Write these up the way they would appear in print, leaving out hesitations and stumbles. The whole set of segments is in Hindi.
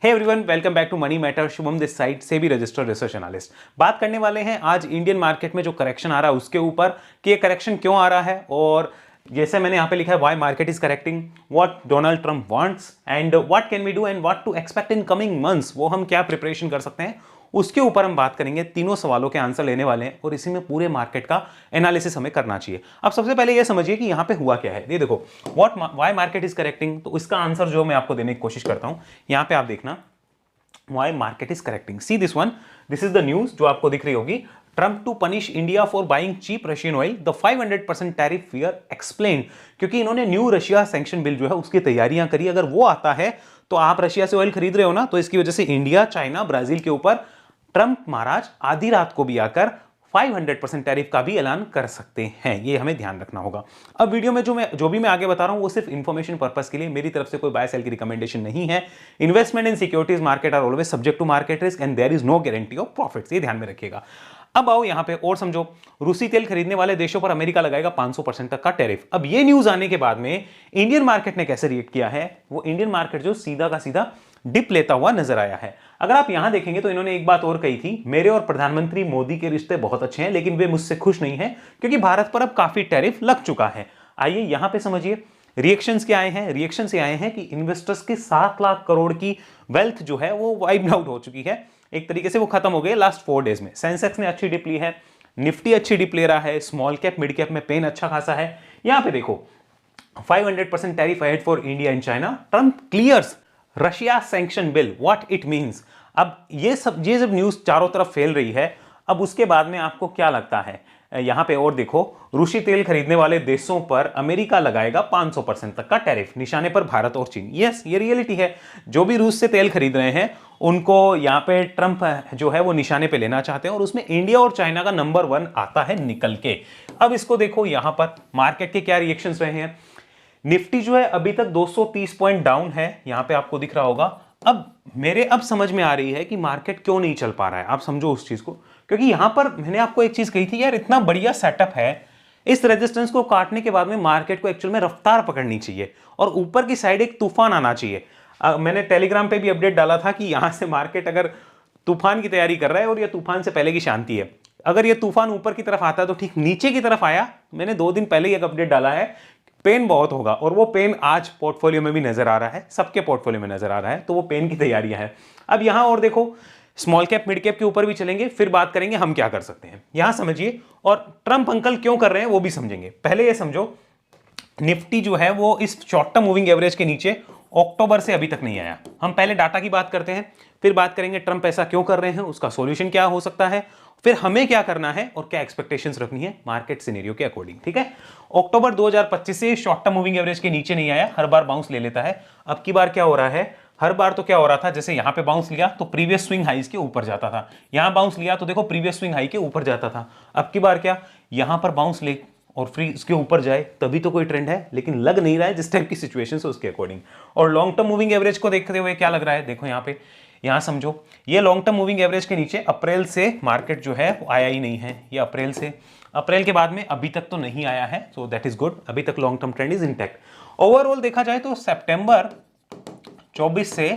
Hey everyone, welcome back to money matter. Shubham this side से भी रजिस्टर्ड रिसर्च एनालिस्ट। बात करने वाले हैं आज इंडियन मार्केट में जो करेक्शन आ रहा है उसके ऊपर कि ये करेक्शन क्यों आ रहा है, और जैसे मैंने यहाँ पे लिखा है why market is correcting, what Donald Trump wants and what can we do and what to expect in coming months. वो हम क्या प्रिपरेशन कर सकते हैं उसके ऊपर हम बात करेंगे। तीनों सवालों के आंसर लेने वाले हैं और इसी में पूरे मार्केट का एनालिसिस हमें करना चाहिए। अब सबसे पहले ये समझिए कि यहाँ पे हुआ क्या है। ये देखो व्हाई मार्केट इज करेक्टिंग, तो इसका आंसर जो मैं आपको देने की कोशिश करता हूँ यहाँ पे आप देखना why market is correcting. See this one, this is the news जो आपको दिख रही होगी। Trump to punish India for buying cheap Russian oil, the 500% tariff fear explained। क्योंकि इन्होंने न्यू रशिया सैंक्शन बिल जो है उसकी तैयारियां करी। अगर वो आता है तो आप रशिया से ऑयल खरीद रहे हो ना, तो इसकी वजह से इंडिया, चाइना, ब्राजील के ऊपर ट्रंप महाराज आधी रात को भी आकर 500% टैरिफ का भी ऐलान कर सकते हैं। ये हमें ध्यान रखना होगा। अब वीडियो में जो भी मैं आगे बता रहा हूं वो सिर्फ इंफॉर्मेशन पर्पस के लिए, मेरी तरफ से कोई बाय सेल की रिकमेंडेशन नहीं है। Investment in securities market are always subject to market risk and there is no guarantee of profits. ये ध्यान में रखिएगा। अब आओ यहां पे और समझो, रूसी तेल खरीदने वाले देशों पर अमेरिका लगाएगा 500% तक का टैरिफ। अब ये न्यूज आने के बाद में इंडियन मार्केट ने कैसे रिएक्ट किया है, वो इंडियन मार्केट जो सीधा का सीधा डिप लेता हुआ नजर आया है। अगर आप यहां देखेंगे तो इन्होंने एक बात और कही थी, मेरे और प्रधानमंत्री मोदी के रिश्ते बहुत अच्छे हैं लेकिन वे मुझसे खुश नहीं हैं क्योंकि भारत पर अब काफी टैरिफ लग चुका है। आइए यहां पे समझिए रिएक्शंस क्या आए हैं। रिएक्शन से आए हैं कि इन्वेस्टर्स की 7 लाख करोड़ की वेल्थ जो है वो वाइप आउट हो चुकी है, एक तरीके से वो खत्म हो गई लास्ट 4 डेज में। सेंसेक्स ने अच्छी डिप ली है, निफ्टी अच्छी डिप ले रहा है, स्मॉल कैप मिड कैप में पेन अच्छा खासा है। यहां पे देखो 500% tariff ahead for India and China, Trump clears Russia sanction bill, what it means. अब ये जब न्यूज चारों तरफ फैल रही है, अब उसके बाद में आपको क्या लगता है, यहां पे और देखो, रूसी तेल खरीदने वाले देशों पर अमेरिका लगाएगा 500% तक का टैरिफ, निशाने पर भारत और चीन। यस, ये रियलिटी है। जो भी रूस से तेल खरीद रहे हैं उनको यहां पे ट्रंप जो है वो निशाने पे लेना चाहते हैं और उसमें इंडिया और चाइना का नंबर 1 आता है निकल के। अब इसको देखो, यहां पर मार्केट के क्या रिएक्शंस रहे हैं। निफ्टी जो है अभी तक 230 पॉइंट डाउन है, यहां पे आपको दिख रहा होगा। अब समझ में आ रही है कि मार्केट क्यों नहीं चल पा रहा है। आप समझो उस चीज को, क्योंकि यहां पर मैंने आपको एक चीज कही थी यार, इतना बढ़िया सेटअप है, इस रेजिस्टेंस को काटने के बाद में मार्केट को एक्चुअल में रफ्तार पकड़नी चाहिए और ऊपर की साइड एक तूफान आना चाहिए। मैंने टेलीग्राम पे भी अपडेट डाला था कि यहां से मार्केट अगर तूफान की तैयारी कर रहा है और यह तूफान से पहले की शांति है। अगर यह तूफान ऊपर की तरफ आता है तो ठीक नीचे की तरफ आया, मैंने 2 दिन पहले ही एक अपडेट डाला है, पेन बहुत होगा और वो पेन आज पोर्टफोलियो में भी नजर आ रहा है, सबके पोर्टफोलियो में नजर आ रहा है, तो वो पेन की तैयारियां हैं। अब यहां और देखो, स्मॉल कैप मिड कैप के ऊपर भी चलेंगे, फिर बात करेंगे हम क्या कर सकते हैं, यहां समझिए। और ट्रंप अंकल क्यों कर रहे हैं वो भी समझेंगे। पहले ये समझो, निफ्टी जो है वो इस शॉर्ट टर्म मूविंग एवरेज के नीचे अक्टूबर से अभी तक नहीं आया। हम पहले डाटा की बात करते हैं, फिर बात करेंगे ट्रंप ऐसा क्यों कर रहे हैं, उसका सॉल्यूशन क्या हो सकता है, फिर हमें क्या करना है और क्या एक्सपेक्टेशंस रखनी है मार्केट सिनेरियो के अकॉर्डिंग। ठीक है, अक्टूबर 2025 से शॉर्ट टर्म मूविंग एवरेज के नीचे नहीं आया, हर बार बाउंस ले लेता है। अब की बार क्या हो रहा है, हर बार तो क्या हो रहा था, जैसे यहां पे बाउंस लिया तो प्रीवियस स्विंग हाइज के ऊपर जाता था, यहां बाउंस लिया तो देखो प्रीवियस स्विंग हाई के ऊपर जाता था। अब की बार क्या, यहां पर बाउंस ले और फ्री इसके ऊपर जाए तभी तो कोई ट्रेंड है, लेकिन लग नहीं रहा है जिस टाइप की सिचुएशन है उसके अकॉर्डिंग। और लॉन्ग टर्म मूविंग एवरेज को देखते हुए क्या लग रहा है, देखो यहां पे, यहां समझो, ये लॉन्ग टर्म मूविंग एवरेज के नीचे अप्रैल से मार्केट जो है वो आया ही नहीं है। ये अप्रैल के बाद में अभी तक तो नहीं आया है, सो दैट इज गुड, अभी तक long term trend is intact. Overall देखा जाए तो सितंबर 24 से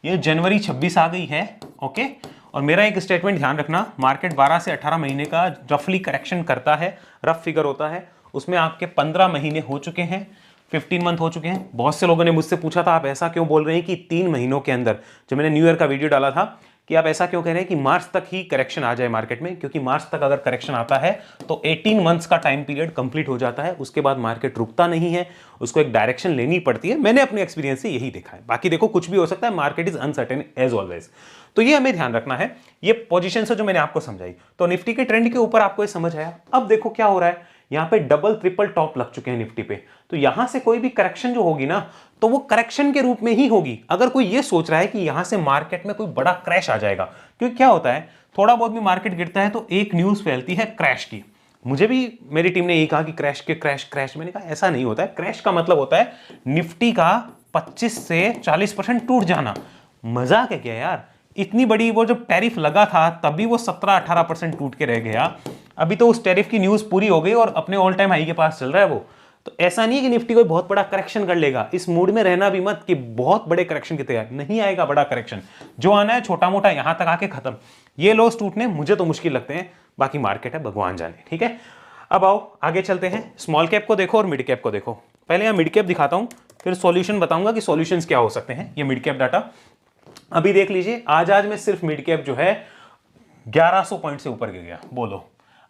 ये जनवरी 26 आ गई है। ओके, और मेरा एक स्टेटमेंट ध्यान रखना, मार्केट 12 से 18 महीने का रफली करेक्शन करता है, रफ फिगर होता है, उसमें आपके 15 महीने हो चुके हैं, 15 मंथ हो चुके हैं। बहुत से लोगों ने मुझसे पूछा था आप ऐसा क्यों बोल रहे हैं कि 3 महीनों के अंदर, जब मैंने न्यू ईयर का वीडियो डाला था कि आप ऐसा क्यों कह रहे हैं कि मार्च तक ही करेक्शन आ जाए मार्केट में, क्योंकि मार्च तक अगर करेक्शन आता है तो 18 मंथ्स का टाइम पीरियड कंप्लीट हो जाता है, उसके बाद मार्केट रुकता नहीं है, उसको एक डायरेक्शन लेनी पड़ती है। मैंने अपने एक्सपीरियंस से यही देखा है, बाकी देखो कुछ भी हो सकता है, market is uncertain as always, तो ये हमें ध्यान रखना है। ये पोजीशन है जो मैंने आपको समझाई, तो निफ्टी के ट्रेंड के ऊपर आपको ये समझ आया। अब देखो क्या हो रहा है, यहां पे डबल ट्रिपल टॉप लग चुके हैं निफ्टी पे, तो यहां से कोई भी करेक्शन जो होगी ना तो वो करेक्शन के रूप में ही होगी। अगर कोई ये सोच रहा है कि यहां से मार्केट में कोई बड़ा क्रैश आ जाएगा, क्योंकि क्या होता है, थोड़ा बहुत भी मार्केट गिरता है तो एक न्यूज फैलती है क्रैश की। मुझे भी मेरी टीम ने यही कहा कि क्रैश, मैंने कहा ऐसा नहीं होता है। क्रैश का मतलब होता है निफ्टी का 25 से 40% टूट जाना। मजाक है क्या यार, इतनी बड़ी वो जब टैरिफ लगा था तभी वो 17-18% टूट के रह गया, अभी तो उस टैरिफ की न्यूज पूरी हो गई और अपने ऑल टाइम हाई के पास चल रहा है वो। तो ऐसा नहीं है कि निफ्टी कोई बहुत बड़ा करेक्शन कर लेगा, इस मूड में रहना भी मत कि बहुत बड़े करेक्शन की तैयारी, नहीं आएगा बड़ा करेक्शन, जो आना है छोटा मोटा यहां तक आके खत्म। ये लॉस टूटने मुझे तो मुश्किल लगते हैं, बाकी मार्केट है भगवान जाने, ठीक है। अब आओ आगे चलते हैं, स्मॉल कैप को देखो और मिड कैप को देखो। पहले यहां मिड कैप दिखाता हूं, फिर सॉल्यूशन बताऊंगा कि सॉल्यूशंस क्या हो सकते हैं। ये मिड कैप डाटा अभी देख लीजिए, आज में सिर्फ मिड कैप जो है 1100 पॉइंट से ऊपर गिर गया। बोलो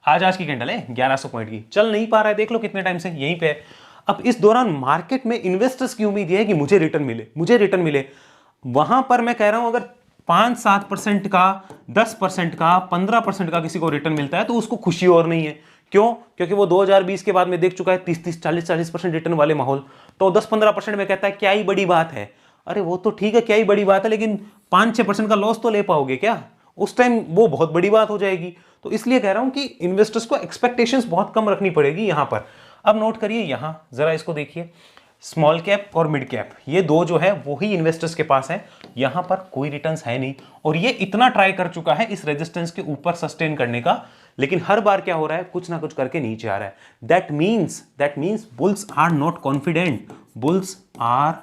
आज की कैंडल है 1100 पॉइंट की, चल नहीं पा रहा है, देख लो कितने टाइम से यहीं पे है। अब इस दौरान मार्केट में इन्वेस्टर्स की उम्मीद है कि मुझे रिटर्न मिले, मुझे रिटर्न मिले। वहां पर मैं कह रहा हूं अगर 5-7% का, 10% का, 15% का किसी को रिटर्न मिलता है तो उसको खुशी और नहीं है। क्यों? क्योंकि वो 2020 के बाद में देख चुका है 30-30, 40-40% रिटर्न वाले माहौल, तो 10-15% में कहता है क्या ही बड़ी बात है। अरे वो तो ठीक है, क्या ही बड़ी बात है, लेकिन 5-6% का लॉस तो ले पाओगे क्या? उस टाइम वो बहुत बड़ी बात हो जाएगी। तो इसलिए कह रहा हूं कि इन्वेस्टर्स को एक्सपेक्टेशंस बहुत कम रखनी पड़ेगी यहां पर। अब नोट करिए, यहां जरा इसको देखिए, स्मॉल कैप और मिड कैप, ये दो जो है वो ही इन्वेस्टर्स के पास है, यहां पर कोई रिटर्न्स है नहीं, और ये इतना ट्राई कर चुका है इस रेजिस्टेंस के ऊपर सस्टेन करने का, लेकिन हर बार क्या हो रहा है, कुछ ना कुछ करके नीचे आ रहा है। That means bulls are not confident, bulls are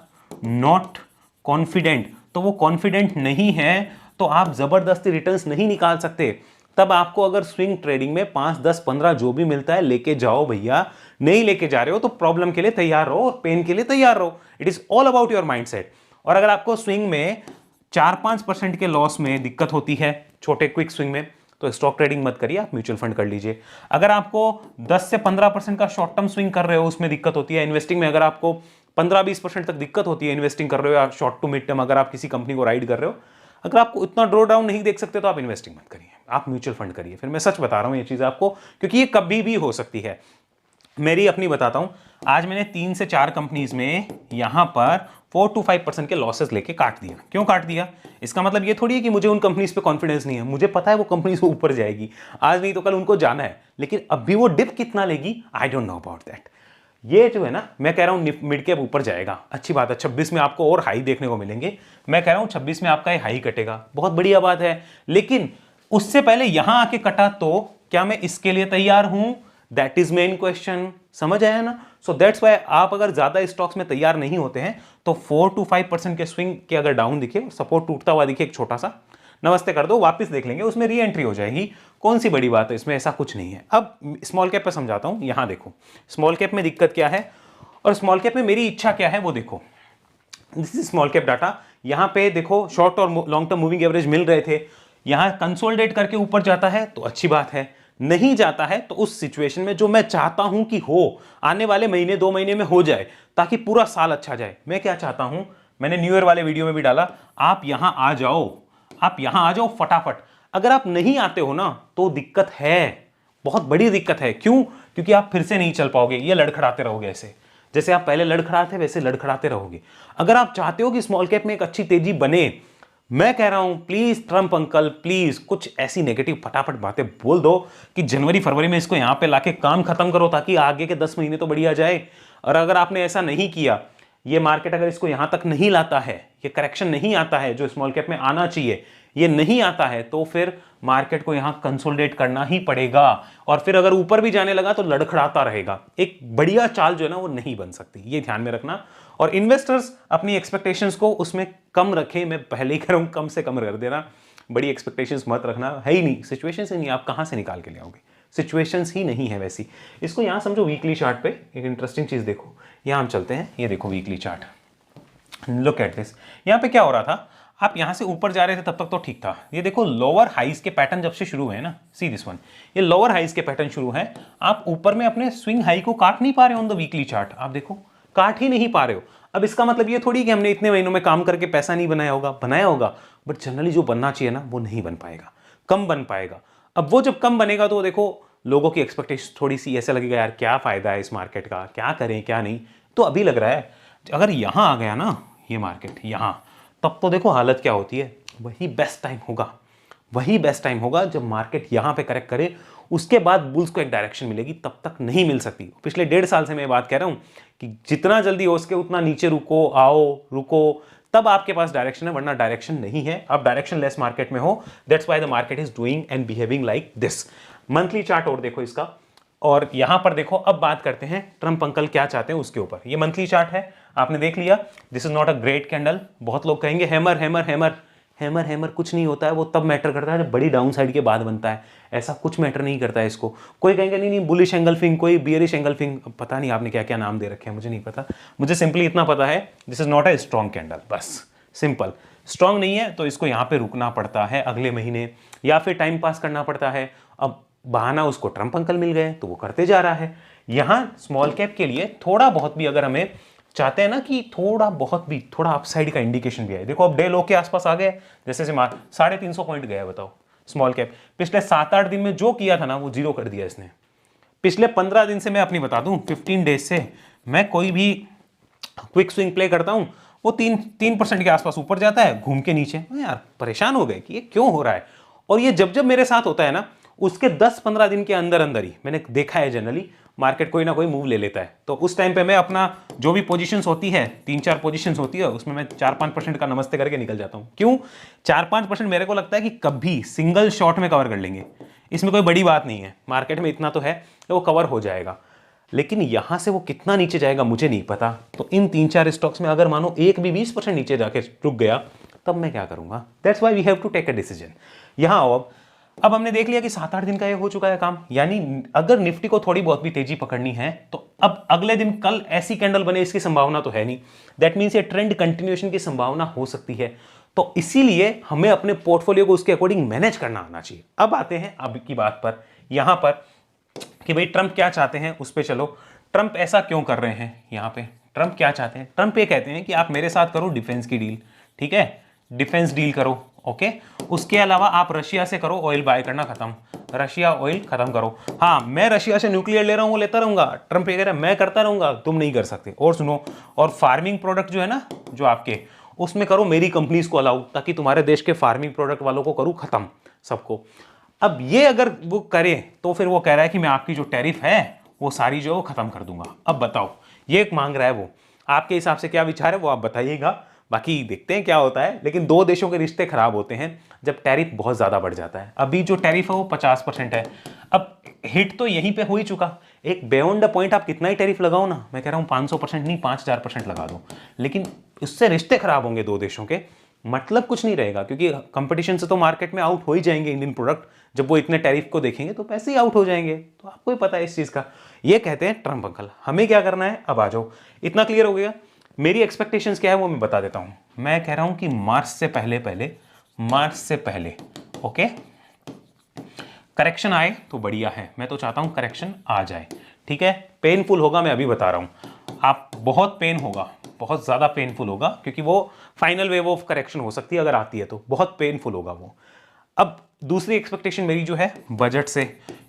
not confident. तो वो कॉन्फिडेंट नहीं है तो आप जबरदस्ती रिटर्न्स नहीं निकाल सकते। तब आपको अगर स्विंग ट्रेडिंग में 5, 10, 15 जो भी मिलता है लेके जाओ भैया, नहीं लेके जा रहे हो तो प्रॉब्लम के लिए तैयार रहो और पेन के लिए तैयार रहो। It is all about your mindset. और अगर आपको स्विंग में 4-5% के लॉस में दिक्कत होती है, छोटे क्विक स्विंग में, तो स्टॉक ट्रेडिंग मत करिए, आप म्यूचुअल फंड कर लीजिए। अगर आपको 10 से 15% का शॉर्ट टर्म स्विंग कर रहे हो, उसमें दिक्कत होती है, इन्वेस्टिंग में अगर आपको 15-20% तक दिक्कत होती है इन्वेस्टिंग कर रहे हो या शॉर्ट टू मिड टर्म अगर आप किसी कंपनी को राइड कर रहे हो, अगर आपको इतना ड्रॉ डाउन नहीं देख सकते तो आप इन्वेस्टिंग मत करिए, आप म्यूचुअल फंड करिए। फिर मैं सच बता रहा हूं ये चीज आपको, क्योंकि ये कभी भी हो सकती है। मेरी अपनी बताता हूं, आज मैंने 3 से 4 कंपनीज में यहां पर 4-5% के लॉसेस लेके काट दिया। क्यों काट दिया? इसका मतलब ये थोड़ी है कि मुझे उन कंपनीज पे कॉन्फिडेंस नहीं है, मुझे पता है वो कंपनीज ऊपर जाएगी, आज नहीं तो कल उनको जाना है, लेकिन अब भी वो डिप कितना लेगी I don't know about that. ये जो है ना, मैं कह रहा हूं मिड कैप ऊपर जाएगा, अच्छी बात है, 26 में आपको और हाई देखने को मिलेंगे। मैं कह रहा हूं 26 में आपका हाई कटेगा, बहुत बढ़िया बात है, लेकिन उससे पहले यहां आके कटा तो क्या मैं इसके लिए तैयार हूं? That is main question. समझ आया ना? सो दैट्स वाई आप अगर ज्यादा स्टॉक्स में तैयार नहीं होते हैं तो 4-5% के स्विंग के अगर डाउन दिखे, सपोर्ट टूटता हुआ दिखे एक छोटा सा, नमस्ते कर दो, वापस देख लेंगे, उसमें री एंट्री हो जाएगी। कौन सी बड़ी बात है इसमें, ऐसा कुछ नहीं है। अब स्मॉल कैप पे समझाता हूं, यहां देखो स्मॉल कैप में दिक्कत क्या है और स्मॉल कैप में मेरी इच्छा क्या है वो देखो। This is small cap data. यहां पे देखो शॉर्ट और लॉन्ग टर्म मूविंग एवरेज मिल रहे थे, यहां कंसोलिडेट करके ऊपर जाता है तो अच्छी बात है, नहीं जाता है तो उस सिचुएशन में जो मैं चाहता हूं कि हो, आने वाले महीने 2 महीने में हो जाए ताकि पूरा साल अच्छा जाए। मैं क्या चाहता हूं, मैंने न्यू ईयर वाले वीडियो में भी डाला, आप यहां आ जाओ, आप यहां आ जाओ फटाफट। अगर आप नहीं आते हो ना तो दिक्कत है, बहुत बड़ी दिक्कत है। क्यों? क्योंकि आप फिर से नहीं चल पाओगे, ये लड़खड़ाते रहोगे, ऐसे जैसे आप पहले लड़खड़ाते वैसे लड़खड़ाते रहोगे। अगर आप चाहते हो कि स्मॉल कैप में एक अच्छी तेजी बने, मैं कह रहा हूं प्लीज ट्रंप अंकल, प्लीज कुछ ऐसी नेगेटिव फटाफट बातें बोल दो कि जनवरी फरवरी में इसको यहां पे लाके काम खत्म करो ताकि आगे के 10 महीने तो बढ़िया जाए। और अगर आपने ऐसा नहीं किया, ये मार्केट अगर इसको यहां तक नहीं लाता है, ये करेक्शन नहीं आता है जो स्मॉल कैप में आना चाहिए, ये नहीं आता है, तो फिर मार्केट को यहां कंसोलिडेट करना ही पड़ेगा। और फिर अगर ऊपर भी जाने लगा तो लड़खड़ाता रहेगा, एक बढ़िया चाल जो है ना वो नहीं बन सकती, ये ध्यान में रखना। और इन्वेस्टर्स अपनी एक्सपेक्टेशंस को उसमें कम रखें, मैं पहले ही कह रहा हूं कम से कम कर देना, बड़ी एक्सपेक्टेशंस मत रखना, है ही नहीं, सिचुएशंस ही नहीं, आप कहां से निकाल के ले आओगे, सिचुएशंस ही नहीं है वैसी। इसको यहां समझो वीकली चार्ट पे एक इंटरेस्टिंग चीज देखो, यहां हम चलते हैं, ये देखो weekly chart, look at this. यहां पे क्या हो रहा था, आप यहां से ऊपर जा रहे थे तब तक तो ठीक था, ये देखो लोअर हाइज के पैटर्न जब से शुरू हुए ना, सी दिस वन, ये लोअर हाइज के पैटर्न शुरू है, आप ऊपर में अपने स्विंग हाई को काट नहीं पा रहे ऑन द वीकली चार्ट, आप देखो काट ही नहीं पा रहे हो। अब इसका मतलब ये थोड़ी कि हमने इतने महीनों में काम करके पैसा नहीं बनाया होगा, बनाया होगा, बट जनरली जो बनना चाहिए ना वो नहीं बन पाएगा, कम बन पाएगा। अब वो जब कम बनेगा तो देखो लोगों की एक्सपेक्टेशन थोड़ी सी ऐसे लगेगा, यार क्या फायदा है इस मार्केट का, क्या करें क्या नहीं। तो अभी लग रहा है अगर यहां आ गया ना ये मार्केट यहां, तब तो देखो हालत क्या होती है, वही बेस्ट टाइम होगा, वही बेस्ट टाइम होगा जब मार्केट यहां पे करेक्ट करे, उसके बाद बुल्स को एक डायरेक्शन मिलेगी, तब तक नहीं मिल सकती। पिछले 1.5 साल से मैं बात कह रहा हूं कि जितना जल्दी हो सके उतना नीचे रुको, आओ रुको, तब आपके पास डायरेक्शन है, वरना डायरेक्शन नहीं है। अब डायरेक्शन लेस मार्केट में हो, that's why the market is doing and behaving like this. Monthly chart और देखो इसका, और यहां पर देखो, अब बात करते हैं ट्रम्प अंकल क्या चाहते हैं उसके ऊपर। ये मंथली चार्ट है, आपने देख लिया। This is not a great candle. बहुत लोग कहेंगे hammer hammer hammer hammer hammer, कुछ नहीं होता है, वो तब मैटर करता है जब बड़ी डाउन साइड के बाद बनता है। ऐसा कुछ मैटर नहीं करता है इसको। कोई कहेंगे नहीं नहीं बुलिश एंगल्फिंग, कोई बियरिश एंगल्फिंग, पता नहीं आपने क्या क्या नाम दे रखे हैं, मुझे नहीं पता। मुझे सिंपली इतना पता है, this is not a strong candle, बस सिंपल। स्ट्रॉन्ग नहीं है तो इसको यहाँ पे रुकना पड़ता है अगले महीने, या फिर टाइम पास करना पड़ता है। अब बहाना उसको ट्रम्प अंकल मिल गए तो वो करते जा रहा है। यहाँ स्मॉल कैप के लिए थोड़ा बहुत भी अगर हमें चाहते हैं ना कि थोड़ा बहुत भी, थोड़ा अपसाइड का इंडिकेशन भी है। देखो अब डे लो के आसपास आ गए, जैसे से 350 पॉइंट गया, बताओ स्मॉल कैप। पिछले 7-8 दिन में जो किया था ना वो जीरो कर दिया इसने। पिछले 15 दिन से मैं अपनी बता दूं, 15 डेज से मैं कोई भी क्विक स्विंग प्ले करता हूं, वो 3% के आसपास ऊपर जाता है, घूम के नीचे। यार परेशान हो गए कि ये क्यों हो रहा है। और ये जब जब मेरे साथ होता है ना, उसके 10-15 दिन के अंदर अंदर ही मैंने देखा है जनरली मार्केट कोई ना कोई मूव ले लेता है। तो उस टाइम पे मैं अपना जो भी पोजीशंस होती है, 3-4 पोजीशंस होती है, उसमें मैं 4-5% का नमस्ते करके निकल जाता हूं। क्यों? 4-5% मेरे को लगता है कि कभी सिंगल शॉट में कवर कर लेंगे, इसमें कोई बड़ी बात नहीं है। मार्केट में इतना तो है कि वो कवर हो जाएगा, लेकिन यहां से वो कितना नीचे जाएगा मुझे नहीं पता। तो इन 3-4 स्टॉक्स में अगर मानो एक भी 20% नीचे जाके रुक गया, तब मैं क्या करूंगा? That's why we have to take a decision. यहां आओ, अब हमने देख लिया कि 7-8 दिन का ये हो चुका है काम। यानी अगर निफ्टी को थोड़ी बहुत भी तेजी पकड़नी है तो अब अगले दिन कल ऐसी कैंडल बने, इसकी संभावना तो है नहीं। दैट मीन्स ये ट्रेंड कंटिन्यूएशन की संभावना हो सकती है। तो इसीलिए हमें अपने पोर्टफोलियो को उसके अकॉर्डिंग मैनेज करना आना चाहिए। अब आते हैं अब की बात पर, यहां पर कि भाई ट्रंप क्या चाहते हैं उस पर चलो। ट्रंप ऐसा क्यों कर रहे हैं? यहां पे ट्रंप क्या चाहते हैं? ट्रंप ये कहते हैं कि आप मेरे साथ करो डिफेंस की डील, ठीक है, डिफेंस डील करो, ओके। उसके अलावा आप रशिया से करो ऑयल बाय करना खत्म, रशिया ऑयल खत्म करो। हाँ, मैं रशिया से न्यूक्लियर ले रहा हूं, वो लेता रहूंगा। ट्रंप ये कह रहा है मैं करता रहूंगा, तुम नहीं कर सकते। और सुनो, और फार्मिंग प्रोडक्ट जो है ना, जो आपके उसमें करो मेरी कंपनीज को अलाउ, ताकि तुम्हारे देश के फार्मिंग प्रोडक्ट वालों को करूं खत्म सबको। अब ये अगर वो करे तो फिर वो कह रहा है कि मैं आपकी जो टैरिफ है वो सारी जो खत्म कर दूंगा। अब बताओ, ये एक मांग रहा है वो, आपके हिसाब से क्या विचार है वो आप बताइएगा। बाकी देखते हैं क्या होता है। लेकिन दो देशों के रिश्ते खराब होते हैं जब टैरिफ बहुत ज्यादा बढ़ जाता है। अभी जो टैरिफ है वो 50% है। अब हिट तो यहीं पे हो ही चुका। एक बियॉन्ड द पॉइंट आप कितना ही टैरिफ लगाओ ना, मैं कह रहा हूं 500% नहीं 5000% लगा दो, लेकिन उससे रिश्ते खराब होंगे दो देशों के, मतलब कुछ नहीं रहेगा। क्योंकि कंपटीशन से तो मार्केट में आउट हो ही जाएंगे इंडियन प्रोडक्ट। जब वो इतने टैरिफ को देखेंगे तो पैसे ही आउट हो जाएंगे। तो आपको ही पता है इस चीज का। ये कहते हैं ट्रम्प अंकल। हमें क्या करना है? अब आ जाओ, इतना क्लियर हो गया। मेरी एक्सपेक्टेशंस क्या है वो मैं बता देता हूं। मैं कह रहा हूं कि मार्च से पहले ओके करेक्शन आए तो बढ़िया है। मैं तो चाहता हूं करेक्शन आ जाए, ठीक है। पेनफुल होगा, मैं अभी बता रहा हूं। आप बहुत पेन होगा, बहुत ज्यादा पेनफुल होगा, क्योंकि वो फाइनल वेव ऑफ करेक्शन हो सकती है अगर आती है तो बहुत पेनफुल होगा वो। अब दूसरी एक्सपेक्टेशन मेरी जो है बजट से,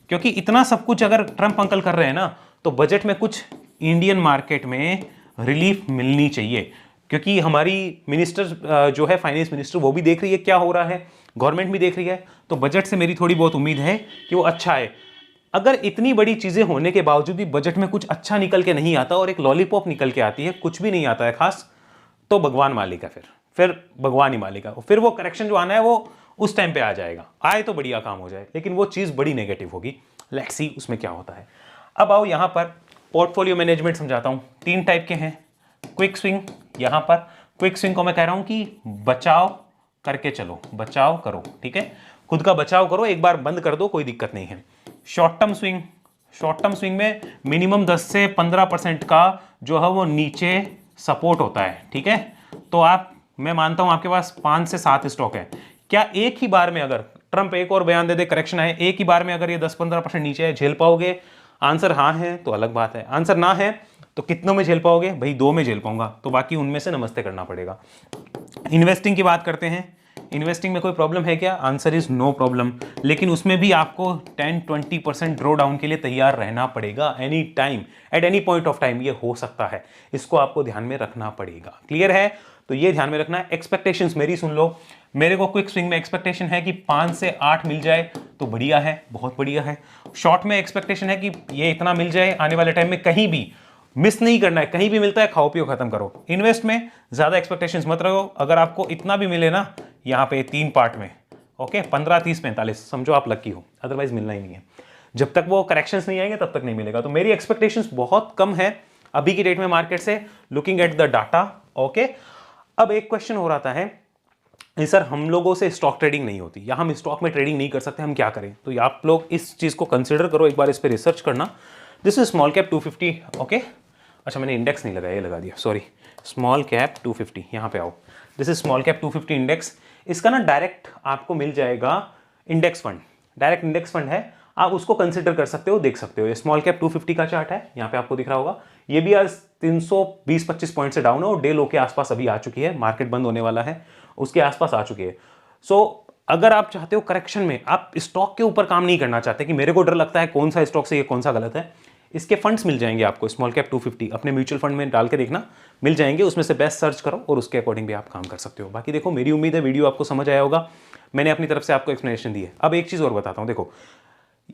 क्योंकि इतना सब कुछ अगर ट्रम्प अंकल कर रहे हैं ना, तो बजट में कुछ इंडियन मार्केट में रिलीफ मिलनी चाहिए। क्योंकि हमारी मिनिस्टर जो है फाइनेंस मिनिस्टर, वो भी देख रही है क्या हो रहा है, गवर्नमेंट भी देख रही है। तो बजट से मेरी थोड़ी बहुत उम्मीद है कि वो अच्छा है। अगर इतनी बड़ी चीजें होने के बावजूद भी बजट में कुछ अच्छा निकल के नहीं आता और एक लॉलीपॉप निकल के आती है, कुछ भी नहीं आता है खास, तो भगवान मालिक है। फिर भगवान ही मालिक है। फिर वो करेक्शन जो आना है वो उस टाइम पे आ जाएगा। आए तो बढ़िया काम हो जाए, लेकिन वो चीज बड़ी नेगेटिव होगी। लेट्स सी उसमें क्या होता है। अब आओ यहां पर पोर्टफोलियो मैनेजमेंट समझाता हूं। 3 टाइप के हैं। क्विक स्विंग, यहां पर क्विक स्विंग को मैं कह रहा हूं कि बचाव करके चलो, बचाव करो, ठीक है, खुद का बचाव करो, एक बार बंद कर दो, कोई दिक्कत नहीं है। शॉर्ट टर्म स्विंग में मिनिमम 10 से 15% का जो है वो नीचे सपोर्ट होता है, ठीक है। तो आप, मैं मानता हूं आपके पास 5 से 7 स्टॉक है। क्या एक ही बार में, अगर ट्रंप एक और बयान दे दे करेक्शन आए, एक ही बार में अगर ये 10-15% नीचे है, झेल पाओगे? आंसर हाँ है तो अलग बात है, आंसर ना है तो कितनों में झेल पाओगे? भाई 2 में झेल पाऊंगा, तो बाकी उनमें से नमस्ते करना पड़ेगा। इन्वेस्टिंग की बात करते हैं। इन्वेस्टिंग में कोई प्रॉब्लम है क्या? Answer is no problem. लेकिन उसमें भी आपको 10-20% ड्रॉ डाउन के लिए तैयार रहना पड़ेगा। Any time, at any point of time ये हो सकता है। इसको आपको ध्यान में रखना पड़ेगा। क्लियर है? तो ये ध्यान में रखना है। एक्सपेक्टेशंस मेरी सुन लो। मेरे को क्विक स्विंग में एक्सपेक्टेशन है कि 5 से 8 मिल जाए तो बढ़िया है, बहुत बढ़िया है। शॉर्ट में एक्सपेक्टेशन है कि ये इतना मिल जाए, आने वाले टाइम में कहीं भी मिस नहीं करना है, कहीं भी मिलता है खाओ पियो खत्म करो। इन्वेस्ट में ज्यादा एक्सपेक्टेशंस मत रखो। अगर आपको इतना भी मिले ना, यहाँ पे 3 पार्ट में, ओके, 15, 30, 45, समझो आप लकी हो, अदरवाइज मिलना ही नहीं है। जब तक वो करेक्शंस नहीं आएंगे तब तक नहीं मिलेगा। तो मेरी एक्सपेक्टेशंस बहुत कम है अभी की डेट में मार्केट से, looking at the data. Okay, अब एक क्वेश्चन हो रहा है, सर हम लोगों से स्टॉक ट्रेडिंग नहीं होती या हम स्टॉक में ट्रेडिंग नहीं कर सकते, हम क्या करें? तो आप लोग इस चीज़ को कंसिडर करो, एक बार इस पर रिसर्च करना। This is small cap 250। Okay, अच्छा मैंने इंडेक्स नहीं लगाया, ये लगा दिया, सॉरी। स्मॉल कैप 250, यहाँ पे आओ। This is small cap 250 index. इसका ना डायरेक्ट आपको मिल जाएगा index fund, direct index fund है, आप उसको कंसिडर कर सकते हो, देख सकते हो। ये स्मॉल कैप 250 का चार्ट है, यहाँ पे आपको दिख रहा होगा। ये भी आज 320-25 पॉइंट से डाउन है और डे लो के आसपास अभी आ चुकी है, मार्केट बंद होने वाला है उसके आसपास आ चुकी है। सो अगर आप चाहते हो करेक्शन में, आप स्टॉक के ऊपर काम नहीं करना चाहते कि मेरे को डर लगता है कौन सा स्टॉक से ये कौन सा गलत है, इसके फंड्स मिल जाएंगे आपको स्मॉल कैप 250, अपने म्यूचुअल फंड में डाल के देखना, मिल जाएंगे। उसमें से बेस्ट सर्च करो और उसके अकॉर्डिंग भी आप काम कर सकते हो। बाकी देखो, मेरी उम्मीद है वीडियो आपको समझ आया होगा, मैंने अपनी तरफ से आपको एक्सप्लेनेशन दी है। अब एक चीज़ और बताता हूँ, देखो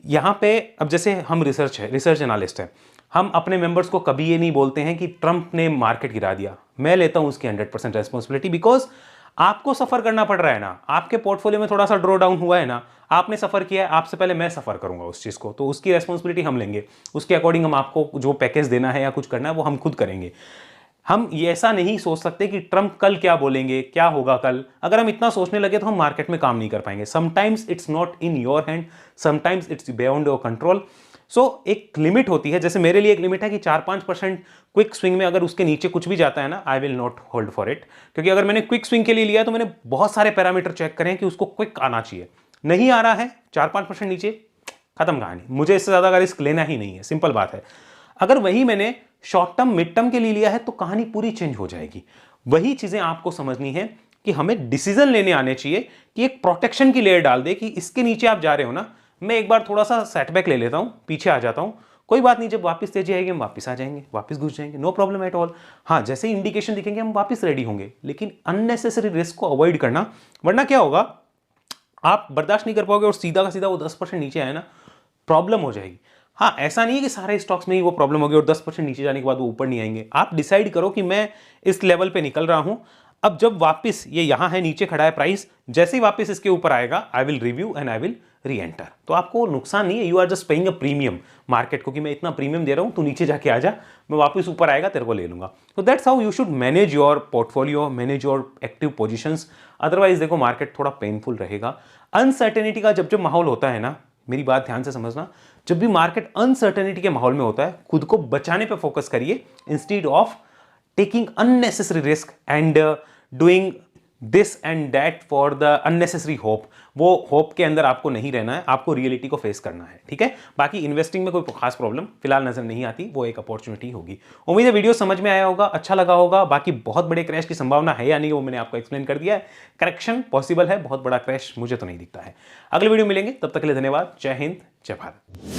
यहाँ पे अब जैसे हम रिसर्च एनालिस्ट है, हम अपने मेंबर्स को कभी ये नहीं बोलते हैं कि ट्रंप ने मार्केट गिरा दिया। मैं लेता हूँ उसकी 100% रेस्पॉन्सिबिलिटी, बिकॉज आपको सफर करना पड़ रहा है ना, आपके पोर्टफोलियो में थोड़ा सा ड्रॉ डाउन हुआ है ना, आपने सफर किया है, आपसे पहले मैं सफर करूंगा उस चीज़ को, तो उसकी रेस्पॉन्सिबिलिटी हम लेंगे। उसके अकॉर्डिंग हम आपको जो पैकेज देना है या कुछ करना है वो हम खुद करेंगे। हम ये ऐसा नहीं सोच सकते कि ट्रंप कल क्या बोलेंगे, क्या होगा कल। अगर हम इतना सोचने लगे तो हम मार्केट में काम नहीं कर पाएंगे। Sometimes it's not in your hand, sometimes it's beyond your control. So एक लिमिट होती है, जैसे मेरे लिए एक लिमिट है कि 4-5% क्विक स्विंग में अगर उसके नीचे कुछ भी जाता है ना, I will not hold for it. क्योंकि अगर मैंने क्विक स्विंग के लिए लिया तो मैंने बहुत सारे पैरामीटर चेक करें कि उसको क्विक आना चाहिए, नहीं आ रहा है 4-5% नीचे, खत्म कहानी। मुझे इससे ज़्यादा का रिस्क लेना ही नहीं है, सिंपल बात है। अगर वही मैंने शॉर्ट टर्म मिड टर्म के लिए लिया है तो कहानी पूरी चेंज हो जाएगी। वही चीज़ें आपको समझनी है कि हमें डिसीजन लेने आने चाहिए कि एक प्रोटेक्शन की लेयर डाल दे कि इसके नीचे आप जा रहे हो ना, मैं एक बार थोड़ा सा सेटबैक ले लेता हूं, पीछे आ जाता हूं, कोई बात नहीं, जब वापस तेजी आएगी हम वापस आ जाएंगे, वापस घुस जाएंगे, नो प्रॉब्लम एट ऑल। हाँ, जैसे ही इंडिकेशन दिखेंगे हम वापस रेडी होंगे, लेकिन अननेसेसरी रिस्क को अवॉइड करना, वरना क्या होगा, आप बर्दाश्त नहीं कर पाओगे और सीधा का सीधा वो 10% नीचे आए ना, प्रॉब्लम हो जाएगी। हाँ, ऐसा नहीं है कि सारे स्टॉक्स में ही वो प्रॉब्लम होगी और 10% नीचे जाने के बाद वो ऊपर नहीं आएंगे। आप डिसाइड करो कि मैं इस लेवल पे निकल रहा हूं, अब जब वापस ये यहां है, नीचे खड़ा है प्राइस, जैसे ही वापस इसके ऊपर आएगा I will review and I will reenter. तो आपको नुकसान नहीं है, you are just paying a premium market को कि मैं इतना प्रीमियम दे रहा हूं, तू नीचे जाके आ जा, मैं वापस ऊपर आएगा तेरे को ले लूंगा। तो that's how you should manage your portfolio, manage your active positions. Otherwise देखो मार्केट थोड़ा पेनफुल रहेगा। अनसर्टेनिटी का जब माहौल होता है ना, मेरी बात ध्यान से समझना, जब भी मार्केट अनसर्टेनिटी के माहौल में होता है, खुद को बचाने पे फोकस करिए instead of taking unnecessary risk and doing this and that for the unnecessary hope. वो होप के अंदर आपको नहीं रहना है, आपको रियलिटी को फेस करना है, ठीक है। बाकी इन्वेस्टिंग में कोई खास प्रॉब्लम फिलहाल नजर नहीं आती, वो एक अपॉर्चुनिटी होगी। उम्मीद है वीडियो समझ में आया होगा, अच्छा लगा होगा। बाकी बहुत बड़े क्रैश की संभावना है या नहीं वो मैंने आपको एक्सप्लेन कर दिया है। करेक्शन पॉसिबल है, बहुत बड़ा क्रैश मुझे तो नहीं दिखता है। अगले वीडियो मिलेंगे, तब तक के लिए धन्यवाद। जय हिंद, जय भारत।